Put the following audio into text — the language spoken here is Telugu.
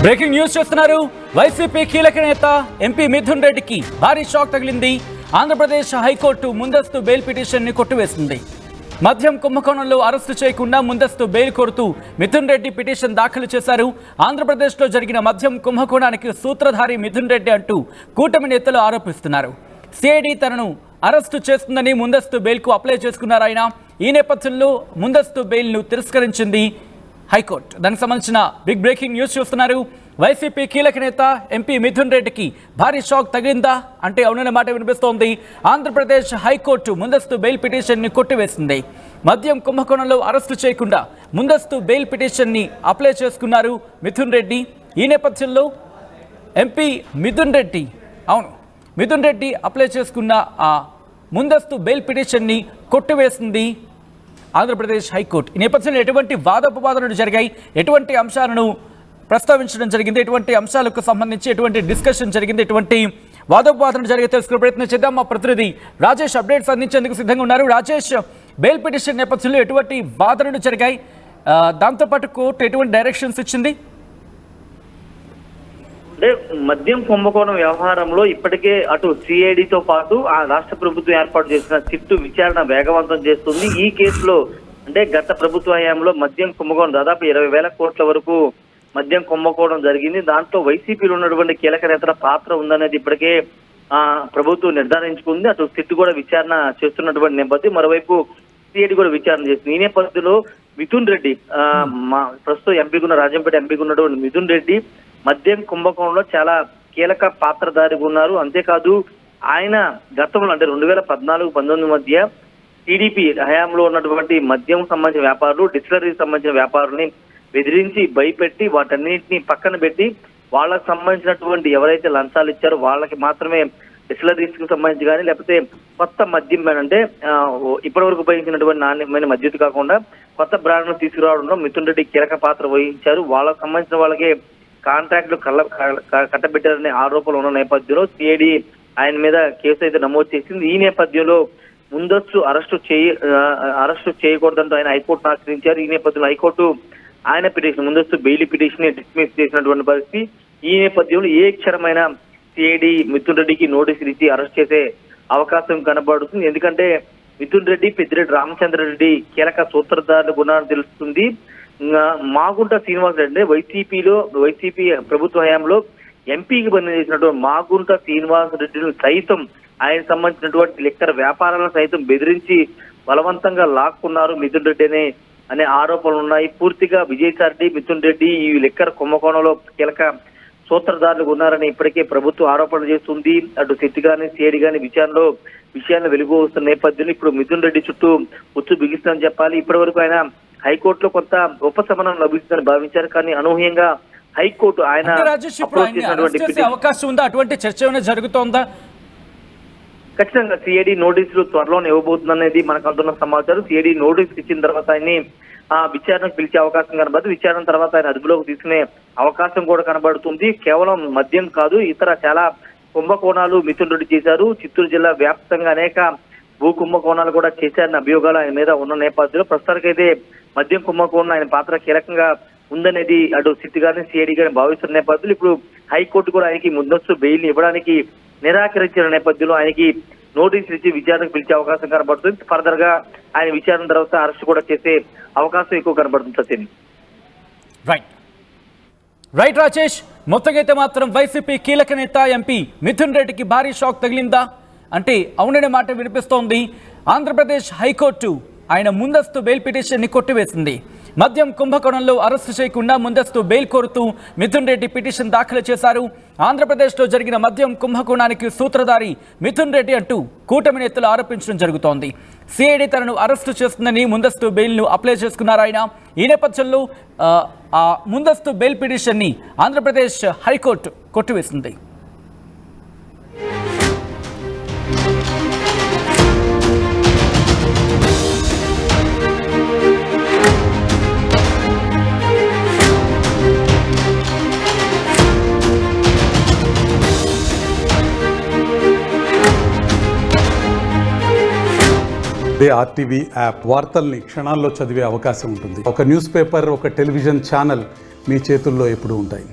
బ్రేకింగ్ న్యూస్ చూస్తున్నారు. వైసీపీ కీలక నేత ఎంపీ మిథున్ రెడ్డికి భారీ షాక్ తగిలింది. ఆంధ్రప్రదేశ్ హైకోర్టు ముందస్తు బెయిల్ పిటిషన్ ని కొట్టివేసింది. మద్యం కుంభకోణంలో అరెస్టు చేయకుండా ముందస్తు బెయిల్ కోరుతూ మిథున్ రెడ్డి పిటిషన్ దాఖలు చేశారు. ఆంధ్రప్రదేశ్లో జరిగిన మద్యం కుంభకోణానికి సూత్రధారి మిథున్ రెడ్డి అంటూ కూటమి నేతలు ఆరోపిస్తున్నారు. సిఐడి తనను అరెస్టు చేస్తుందని ముందస్తు బెయిల్కు అప్లై చేసుకున్నారు ఆయన. ఈ నేపథ్యంలో ముందస్తు బెయిల్ను తిరస్కరించింది హైకోర్టు. దానికి సంబంధించిన బిగ్ బ్రేకింగ్ న్యూస్ చూస్తున్నారు. వైసీపీ కీలక నేత ఎంపీ మిథున్ రెడ్డికి భారీ షాక్ తగిలిందా అంటే అవునన్న మాట వినిపిస్తోంది. ఆంధ్రప్రదేశ్ హైకోర్టు ముందస్తు బెయిల్ పిటిషన్ని కొట్టివేసింది. మద్యం కుంభకోణంలో అరెస్టు చేయకుండా ముందస్తు బెయిల్ పిటిషన్ని అప్లై చేసుకున్నారు మిథున్ రెడ్డి. ఈ నేపథ్యంలో ఎంపీ మిథున్ రెడ్డి అప్లై చేసుకున్న ఆ ముందస్తు బెయిల్ పిటిషన్ని కొట్టివేసింది ఆంధ్రప్రదేశ్ హైకోర్టు. ఈ నేపథ్యంలో ఎటువంటి వాదోపవాదనలు జరిగాయి, ఎటువంటి అంశాలను ప్రస్తావించడం జరిగింది, ఎటువంటి అంశాలకు సంబంధించి ఎటువంటి డిస్కషన్ జరిగింది, ఎటువంటి వాదోపవాదనలు జరిగే తెలుసుకునే ప్రయత్నం చేద్దాం. మా ప్రతినిధి రాజేష్ అప్డేట్స్ అందించేందుకు సిద్ధంగా ఉన్నారు. రాజేష్, బెయిల్ పిటిషన్ నేపథ్యంలో ఎటువంటి వాదనలు జరిగాయి, దాంతోపాటు కోర్టు ఎటువంటి డైరెక్షన్స్ ఇచ్చింది? అంటే మద్యం కుంభకోణం వ్యవహారంలో ఇప్పటికే అటు సిఐడితో పాటు ఆ రాష్ట్ర ప్రభుత్వం ఏర్పాటు చేసిన సిట్టు విచారణ వేగవంతం చేస్తుంది. ఈ కేసులో అంటే గత ప్రభుత్వ హయాంలో మద్యం కుంభకోణం దాదాపు 20,000 కోట్ల వరకు మద్యం కుంభకోణం జరిగింది. దాంట్లో వైసీపీలో ఉన్నటువంటి కీలక నేతల పాత్ర ఉందనేది ఇప్పటికే ప్రభుత్వం నిర్ధారించుకుంది. అటు సిట్టు కూడా విచారణ చేస్తున్నటువంటి నేపథ్యం, మరోవైపు సిఐడి కూడా విచారణ చేస్తుంది. ఈ నేపథ్యంలో మిథున్ రెడ్డి ప్రస్తుతం ఎంపీగా ఉన్న రాజంపేట ఎంపీగా ఉన్నటువంటి మిథున్ రెడ్డి మద్యం కుంభకోణంలో చాలా కీలక పాత్రధారిగా ఉన్నారు. అంతేకాదు ఆయన గతంలో అంటే 2014-19 మధ్య టీడీపీ హయాంలో ఉన్నటువంటి మద్యం సంబంధించిన వ్యాపారులు, డిస్టిలరీకి సంబంధించిన వ్యాపారుల్ని బెదిరించి భయపెట్టి వాటన్నిటిని పక్కన పెట్టి వాళ్ళకి సంబంధించినటువంటి ఎవరైతే లంచాలు ఇచ్చారో వాళ్ళకి మాత్రమే డిస్టిలరీస్ కి సంబంధించి కానీ లేకపోతే కొత్త మద్యం అంటే ఇప్పటి వరకు ఉపయోగించినటువంటి నాణ్యమైన మద్యం కాకుండా కొత్త బ్రాండ్ను తీసుకురావడంలో మిథున్ రెడ్డి కీలక పాత్ర వహించారు. వాళ్ళకి సంబంధించిన వాళ్ళకి కాంట్రాక్టులు కట్టబెట్టారనే ఆరోపణలు ఉన్న నేపథ్యంలో సిఐడి ఆయన మీద కేసు అయితే నమోదు చేసింది. ఈ నేపథ్యంలో ముందస్తు అరెస్టు చేయకూడదంటూ ఆయన హైకోర్టును ఆశ్రయించారు. ఈ నేపథ్యంలో హైకోర్టు ఆయన పిటిషన్ ముందస్తు బెయిల్ పిటిషన్ డిస్మిస్ చేసినటువంటి పరిస్థితి. ఈ నేపథ్యంలో ఏ క్షణమైన సిఐడి మిథున్ రెడ్డికి నోటీసులు ఇచ్చి అరెస్ట్ చేసే అవకాశం కనబడుతుంది. ఎందుకంటే మిథున్ రెడ్డి, పెద్దిరెడ్డి రామచంద్రారెడ్డి కీలక సూత్రధారుల గుణాన్ని తెలుస్తుంది. మాగుంట శ్రీనివాస్ రెడ్డి వైసీపీ ప్రభుత్వ హయాంలో ఎంపీకి పనిచేసినటువంటి మాగుంట శ్రీనివాస్ రెడ్డిని సైతం ఆయన సంబంధించినటువంటి లిక్కర్ వ్యాపారాలను సైతం బెదిరించి బలవంతంగా లాక్కున్నారు మిథున్ రెడ్డి అనే ఆరోపణలు ఉన్నాయి. పూర్తిగా విజయసాయి మిథున్ రెడ్డి ఈ లిక్కర్ కుంభకోణంలో కీలక సూత్రధారులు ఉన్నారని ఇప్పటికే ప్రభుత్వం ఆరోపణలు చేస్తుంది. అటు సిట్ గాని సిఐడి గాని విషయాన్ని వెలుగు వస్తున్న నేపథ్యంలో ఇప్పుడు మిథున్ రెడ్డి చుట్టూ ఉచ్చు బిగిస్తుందని చెప్పాలి. ఇప్పటి వరకు ఆయన హైకోర్టులో కొంత ఉపశమనం లభిస్తుందని భావించారు, కానీ అనూహ్యంగా హైకోర్టు ఆయన అవకాశం ఉందా, అటువంటి చర్చ ఏమైనా జరుగుతోందా? ఖచ్చితంగా సిఐడి నోటీసులు త్వరలోనే ఇవ్వబోతుందనేది మనకు అందున్న సమాచారం. సిఐడి నోటీసులు ఇచ్చిన తర్వాత ఆయన్ని విచారణకు పిలిచే అవకాశం కనబడుతుంది. విచారణ తర్వాత ఆయన అదుపులోకి తీసుకునే అవకాశం కూడా కనబడుతుంది. కేవలం మద్యం కాదు, ఇతర చాలా కుంభకోణాలు మిథున్ రెడ్డి చేశారు. చిత్తూరు జిల్లా వ్యాప్తంగా అనేక భూ కుంభకోణాలు కూడా చేశారన్న అభియోగాలు ఆయన మీద ఉన్న నేపథ్యంలో ప్రస్తుతానికైతే మద్యం కుంభకోణం ఆయన పాత్ర కీలకంగా ఉందనేది అటు సిట్ గాని సిఐడి గాని భావిస్తున్న నేపథ్యంలో ఇప్పుడు హైకోర్టు కూడా ఆయనకి ముందస్తు బెయిల్ ఇవ్వడానికి నిరాకరించిన నేపథ్యంలో ఆయనకి నోటీసులు ఇచ్చి విచారణకు పిలిచే అవకాశం కనబడుతుంది. ఫర్దర్ గా ఆయన విచారణ తర్వాత అరెస్ట్ కూడా చేసే అవకాశం ఎక్కువ కనబడుతుంది. సత్యం. రైట్ రాజేష్, మొత్తంగా అయితే మాత్రం వైసీపీ కీలక నేత ఎంపీ మిథున్ రెడ్డికి భారీ షాక్ తగిలిందా అంటే అవుననే మాట వినిపిస్తోంది. ఆంధ్రప్రదేశ్ హైకోర్టు ఆయన ముందస్తు బెయిల్ పిటిషన్ని కొట్టివేసింది. మద్యం కుంభకోణంలో అరెస్టు చేయకుండా ముందస్తు బెయిల్ కోరుతూ మిథున్ రెడ్డి పిటిషన్ దాఖలు చేశారు. ఆంధ్రప్రదేశ్లో జరిగిన మద్యం కుంభకోణానికి సూత్రధారి మిథున్ రెడ్డి అంటూ కూటమి నేతలు ఆరోపించడం జరుగుతోంది. సిఐడి తనను అరెస్టు చేస్తుందని ముందస్తు బెయిల్ను అప్లై చేసుకున్నారు ఆయన. ఈ నేపథ్యంలో ఆ ముందస్తు బెయిల్ పిటిషన్ని ఆంధ్రప్రదేశ్ హైకోర్టు కొట్టివేసింది. ఆర్టీవీ యాప్ వార్తల్ని క్షణాల్లో చదివే అవకాశం ఉంటుంది. ఒక న్యూస్ పేపర్, ఒక టెలివిజన్ ఛానల్ మీ చేతుల్లో ఎప్పుడూ ఉంటాయి.